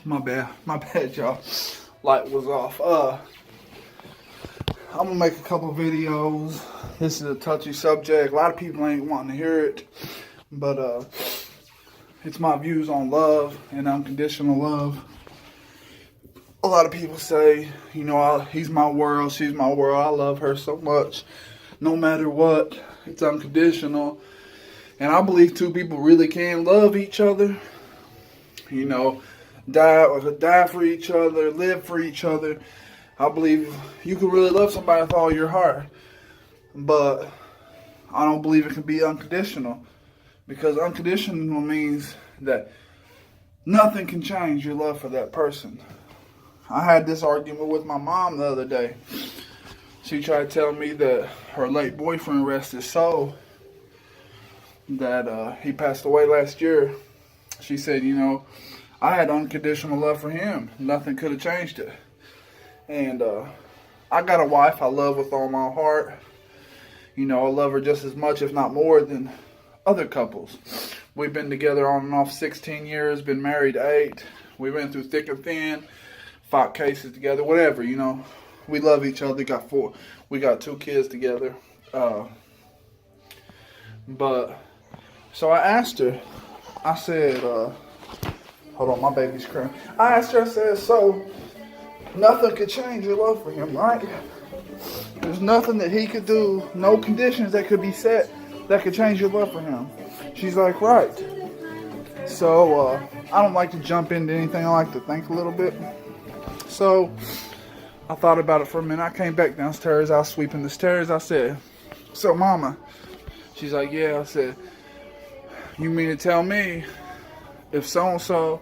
My bad, y'all. Light was off. I'm gonna make a couple videos. This is a touchy subject. A lot of people ain't wanting to hear it, but it's my views on love and unconditional love. A lot of people say, he's my world, she's my world. I love her so much. No matter what, it's unconditional. And I believe two people really can love each other. Die for each other, live for each other. I believe you can really love somebody with all your heart. But I don't believe it can be unconditional. Because unconditional means that nothing can change your love for that person. I had this argument with my mom the other day. She tried to tell me that her late boyfriend, rest his soul, that he passed away last year. She said, I had unconditional love for him. Nothing could have changed it. And I got a wife I love with all my heart. I love her just as much, if not more, than other couples. We've been together on and off 16 years, been married 8. We went through thick and thin, fought cases together, whatever, We love each other, we got 2 kids together. So I asked her, I said, hold on, my baby's crying. I asked her, I said, so nothing could change your love for him, right? There's nothing that he could do, no conditions that could be set that could change your love for him. She's like, right. So, I don't like to jump into anything. I like to think a little bit. So, I thought about it for a minute. I came back downstairs. I was sweeping the stairs. I said, so, Mama. She's like, yeah. I said, you mean to tell me if so-and-so,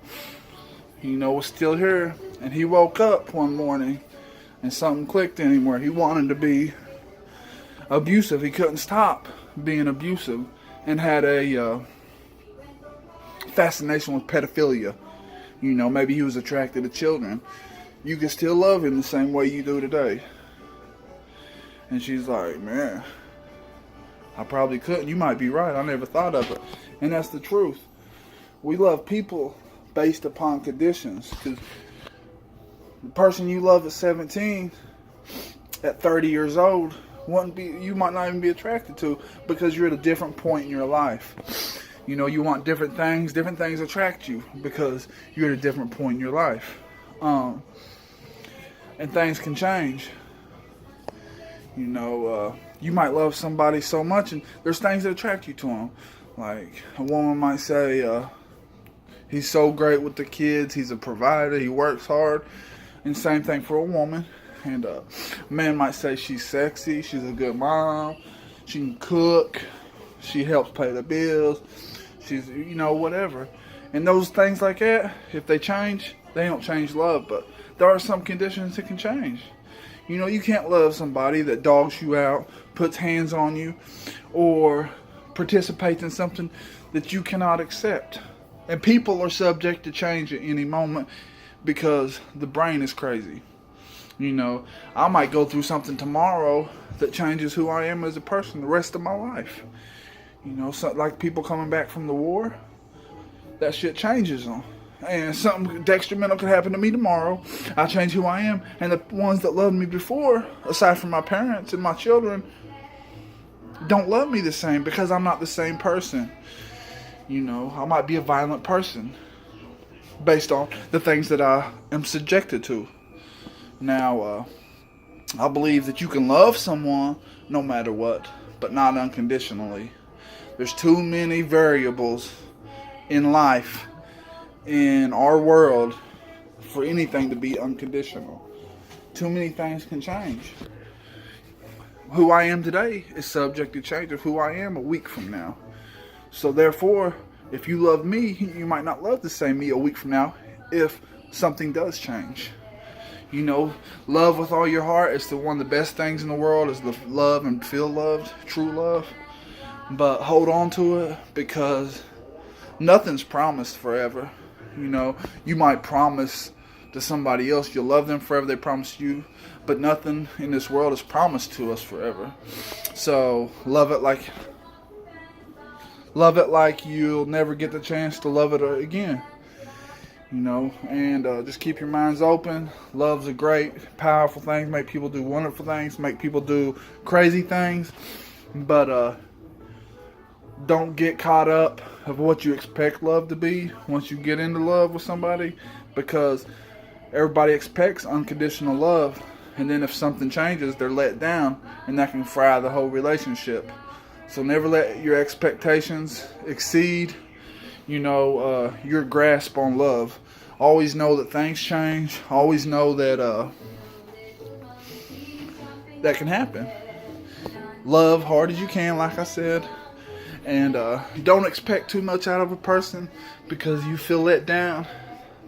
was still here and he woke up one morning and something clicked in him where he wanted to be abusive. He couldn't stop being abusive and had a fascination with pedophilia. Maybe he was attracted to children. You can still love him the same way you do today. And she's like, man, I probably couldn't. You might be right. I never thought of it. And that's the truth. We love people based upon conditions. Because the person you love at 17, at 30 years old, you might not even be attracted to, because you're at a different point in your life. You want different things attract you because you're at a different point in your life. And things can change. You might love somebody so much and there's things that attract you to them. Like a woman might say, he's so great with the kids, he's a provider, he works hard. And same thing for a woman. And a man might say she's sexy, she's a good mom, she can cook, she helps pay the bills, she's, whatever. And those things like that, if they change, they don't change love. But there are some conditions that can change. You can't love somebody that dogs you out, puts hands on you, or participates in something that you cannot accept. And people are subject to change at any moment because the brain is crazy. I might go through something tomorrow that changes who I am as a person the rest of my life. So, like people coming back from the war, that shit changes them. And something detrimental could happen to me tomorrow. I change who I am. And the ones that loved me before, aside from my parents and my children, don't love me the same because I'm not the same person. I might be a violent person based on the things that I am subjected to. Now, I believe that you can love someone no matter what, but not unconditionally. There's too many variables in life, in our world, for anything to be unconditional. Too many things can change. Who I am today is subject to change of who I am a week from now. So therefore, if you love me, you might not love the same me a week from now if something does change. Love with all your heart is one of the best things in the world, is to love and feel loved, true love. But hold on to it, because nothing's promised forever. You might promise to somebody else you'll love them forever, they promise you, but nothing in this world is promised to us forever. So love it like you'll never get the chance to love it again. and just keep your minds open. Love's a great, powerful thing. Make people do wonderful things, make people do crazy things, but don't get caught up of what you expect love to be once you get into love with somebody, because everybody expects unconditional love, and then if something changes, they're let down, and that can fry the whole relationship. So never let your expectations exceed your grasp on love. Always know that things change. Always know that that can happen. Love hard as you can, like I said, and don't expect too much out of a person, because you feel let down.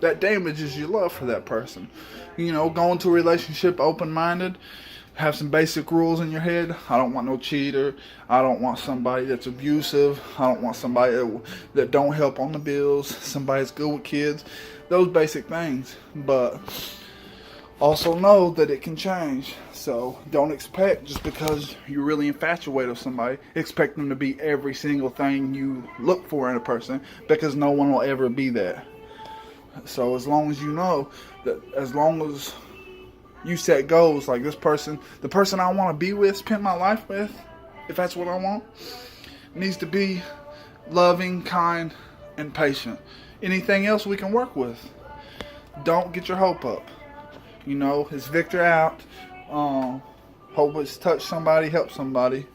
That damages your love for that person. Go into a relationship open-minded. Have some basic rules in your head. I don't want no cheater. I don't want somebody that's abusive. I don't want somebody that don't help on the bills. Somebody that's good with kids. Those basic things. But also know that it can change. So don't expect, just because you're really infatuated with somebody, expect them to be every single thing you look for in a person, because no one will ever be that. So as long as you know that, as long as you set goals, like this person, the person I want to be with, spend my life with, if that's what I want, needs to be loving, kind, and patient. Anything else we can work with. Don't get your hope up. It's Victor out. Hope it's touched somebody, helped somebody.